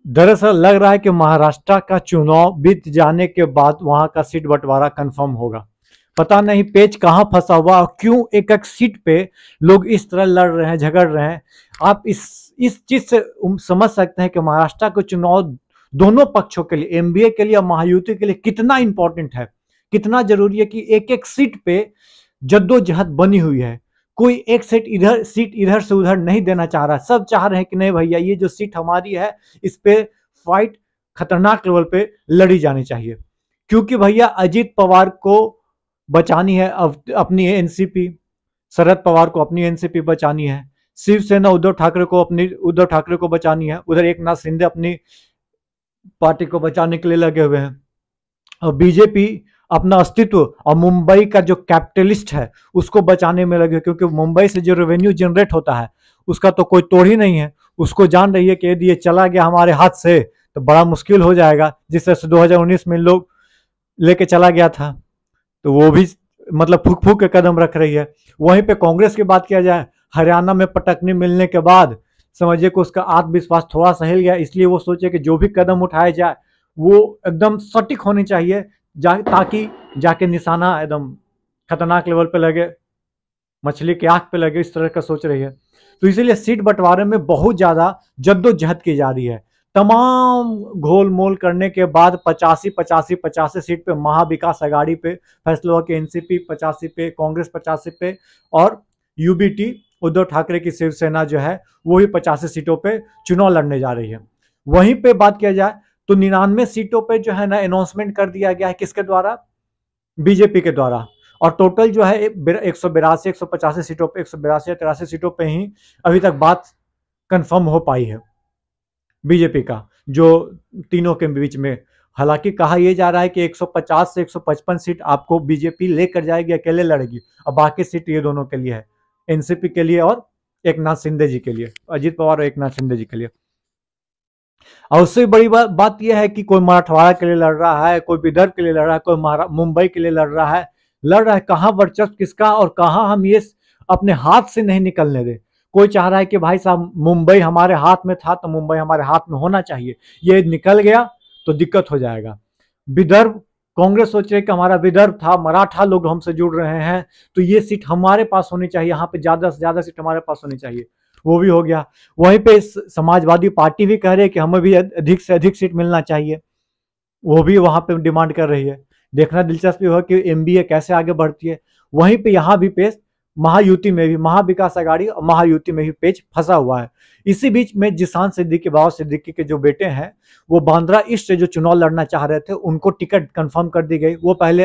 दरअसल लग रहा है कि महाराष्ट्र का चुनाव बीत जाने के बाद वहां का सीट बंटवारा कंफर्म होगा। पता नहीं पेच कहां फंसा हुआ और क्यों एक एक सीट पे लोग इस तरह लड़ रहे हैं, झगड़ रहे हैं। आप इस चीज से समझ सकते हैं कि महाराष्ट्र के चुनाव दोनों पक्षों के लिए, एमबीए के लिए और महायुति के लिए कितना इंपॉर्टेंट है, कितना जरूरी है कि एक एक सीट पे जद्दोजहद बनी हुई है। कोई एक सीट इधर से उधर नहीं देना चाह रहा। सब चाह रहे हैं कि नहीं भैया, ये जो सीट हमारी है इस पे फाइट खतरनाक लेवल पे लड़ी जानी चाहिए, क्योंकि भैया अजीत पवार को बचानी है अपनी एनसीपी, शरद पवार को अपनी एनसीपी बचानी है, शिवसेना उद्धव ठाकरे को बचानी है, उधर एक नाथ शिंदे अपनी पार्टी को बचाने के लिए लगे हुए हैं, और बीजेपी अपना अस्तित्व और मुंबई का जो कैपिटलिस्ट है उसको बचाने में लगे, क्योंकि मुंबई से जो रेवेन्यू जनरेट होता है उसका तो कोई तोड़ ही नहीं है। उसको जान रही है कि यदि ये चला गया हमारे हाथ से तो बड़ा मुश्किल हो जाएगा, जिस तरह से 2019 में लोग लेके चला गया था, तो वो भी मतलब फूक फूक के कदम रख रही है। वहीं पे कांग्रेस की बात किया जाए, हरियाणा में पटकनी मिलने के बाद समझिए कि उसका आत्मविश्वास थोड़ा सा हिल गया, इसलिए वो सोचे कि जो भी कदम उठाया जाए वो एकदम सटीक होनी चाहिए, ताकि जाके निशाना एकदम खतरनाक लेवल पे लगे, मछली की आंख पे लगे, इस तरह का सोच रही है। तो इसीलिए सीट बंटवारे में बहुत ज्यादा जद्दोजहद की जा रही है। तमाम घोल मोल करने के बाद 85 सीट पे महाविकास अघाड़ी पे फैसला हुआ कि एनसीपी 85 पे, कांग्रेस 85 पे और यूबीटी उद्धव ठाकरे की शिवसेना जो है वो ही 85 सीटों पे चुनाव लड़ने जा रही है। वहीं पे बात किया जाए तो 99 सीटों पे जो है ना अनाउंसमेंट कर दिया गया है, किसके द्वारा? बीजेपी के द्वारा। और टोटल जो है 182 185 सीटों पे, 182 या 83 सीटों पे ही अभी तक बात कंफर्म हो पाई है बीजेपी का, जो तीनों के बीच में। हालांकि कहा यह जा रहा है कि 150 से 155 सीट आपको बीजेपी लेकर जाएगी, अकेले लड़ेगी, और बाकी सीट ये दोनों के लिए है, एनसीपी के लिए और एक नाथ शिंदे जी के लिए, अजीत पवार और एक नाथ शिंदे जी के लिए। और उससे बड़ी बात यह है कि कोई मराठवाड़ा के लिए लड़ रहा है, कोई विदर्भ के लिए लड़ रहा है, कोई मुंबई के लिए लड़ रहा है। कहां वर्चस्व किसका और कहां हम ये अपने हाथ से नहीं निकलने दे। कोई चाह रहा है कि भाई साहब मुंबई हमारे हाथ में था तो मुंबई हमारे हाथ में होना चाहिए, ये निकल गया तो दिक्कत हो जाएगा। विदर्भ, कांग्रेस सोच रही है कि हमारा विदर्भ था, मराठा लोग हमसे जुड़ रहे हैं तो ये सीट हमारे पास होनी चाहिए, यहाँ पे ज्यादा से ज्यादा सीट हमारे पास होनी चाहिए, वो भी हो गया। वहीं पे समाजवादी पार्टी भी कह रही है कि हमें भी अधिक से अधिक सीट मिलना चाहिए, वो भी वहां पे डिमांड कर रही है। देखना दिलचस्पी होगा कि एमबीए कैसे आगे बढ़ती है। वहीं पे यहाँ भी पेच महायुति में भी, महाविकास अघाड़ी और महायुति में भी पेच फंसा हुआ है। इसी बीच में जिशान सिद्दीकी, बाबा सिद्दीकी के जो बेटे हैं, वो बांद्रा ईस्ट से जो चुनाव लड़ना चाह रहे थे, उनको टिकट कंफर्म कर दी गई। वो पहले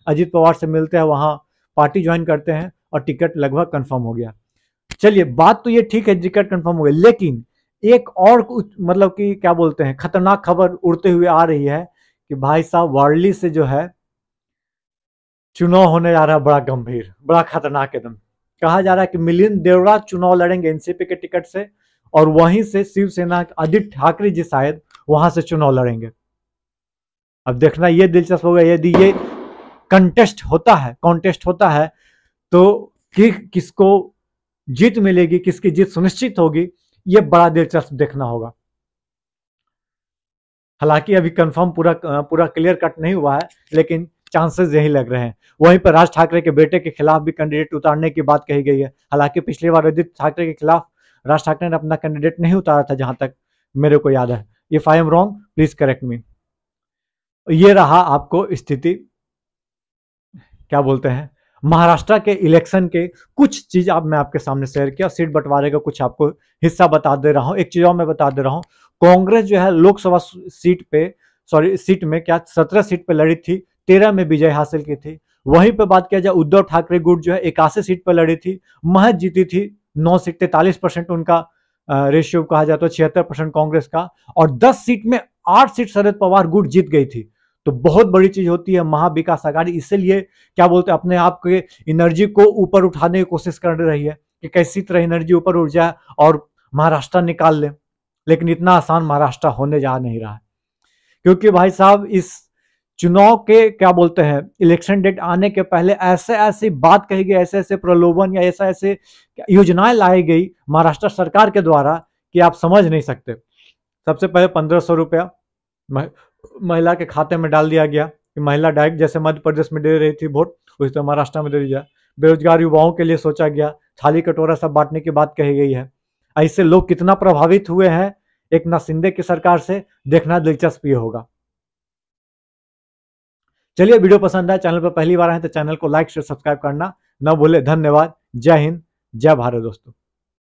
अजीत पवार से मिलते हैं, वहां पार्टी ज्वाइन करते हैं और टिकट लगभग कंफर्म हो गया। चलिए, बात तो ये ठीक है, टिकट कंफर्म हो गई, लेकिन एक और मतलब कि क्या बोलते हैं, खतरनाक खबर उड़ते हुए आ रही है कि भाई साहब वारली से जो है चुनाव होने जा रहा है, बड़ा गंभीर, बड़ा खतरनाक एकदम। कहा जा रहा है कि मिलिंद देवड़ा चुनाव लड़ेंगे एनसीपी के टिकट से, और वहीं से शिवसेना आदित्य ठाकरे जी शायद वहां से चुनाव लड़ेंगे। अब देखना ये दिलचस्प होगा, यदि ये कॉन्टेस्ट होता है तो किसको जीत मिलेगी, किसकी जीत सुनिश्चित होगी, ये बड़ा दिलचस्प देखना होगा। हालांकि अभी कंफर्म पूरा क्लियर कट नहीं हुआ है, लेकिन चांसेस यही लग रहे हैं। वहीं पर राज ठाकरे के बेटे के खिलाफ भी कैंडिडेट उतारने की बात कही गई है। हालांकि पिछली बार आदित्य ठाकरे के खिलाफ राज ठाकरे ने अपना कैंडिडेट नहीं उतारा था, जहां तक मेरे को याद है। If I am wrong please correct मी। ये रहा आपको स्थिति, क्या बोलते हैं, महाराष्ट्र के इलेक्शन के कुछ चीज अब मैं आपके सामने शेयर किया। सीट बंटवारे का कुछ आपको हिस्सा बता दे रहा हूं। एक चीज और मैं बता दे रहा हूं, कांग्रेस जो है लोकसभा सीट में क्या 17 सीट पे लड़ी थी, 13 में विजय हासिल की थी। वहीं पे बात किया जाए उद्धव ठाकरे गुट जो है 81 सीट पर लड़ी थी, महज जीती थी 9 सीट, 43% उनका रेशियो कहा जाए तो 76% कांग्रेस का, और 10 सीट में 8 सीट शरद पवार गुट जीत गई थी। तो बहुत बड़ी चीज होती है महाविकास अघाड़ी, इसीलिए क्या बोलते हैं, अपने आप के एनर्जी को ऊपर उठाने की कोशिश कर रही है कि कैसी तरह एनर्जी ऊपर उठ जाए और महाराष्ट्र निकाल ले। लेकिन इतना आसान महाराष्ट्र होने जा नहीं रहा है, क्योंकि भाई साहब इस चुनाव के क्या बोलते हैं इलेक्शन डेट आने के पहले ऐसे ऐसी बात कही गई, ऐसे ऐसे प्रलोभन या ऐसे ऐसे योजनाएं लाई गई महाराष्ट्र सरकार के द्वारा कि आप समझ नहीं सकते। सबसे पहले 1500 रुपया महिला के खाते में डाल दिया गया कि महिला डायरेक्ट जैसे मध्य प्रदेश में दे रही थी वोट, उसी तरह महाराष्ट्र में दे दिया। बेरोजगार युवाओं के लिए सोचा गया, थाली कटोरा सब बांटने की बात कही गई है। ऐसे लोग कितना प्रभावित हुए हैं एक नाथ शिंदे की सरकार से, देखना दिलचस्प ये होगा। चलिए, वीडियो पसंद आए, चैनल पर पहली बार आए तो चैनल को लाइक शेयर सब्सक्राइब करना न भूले। धन्यवाद। जय हिंद, जय भारत दोस्तों।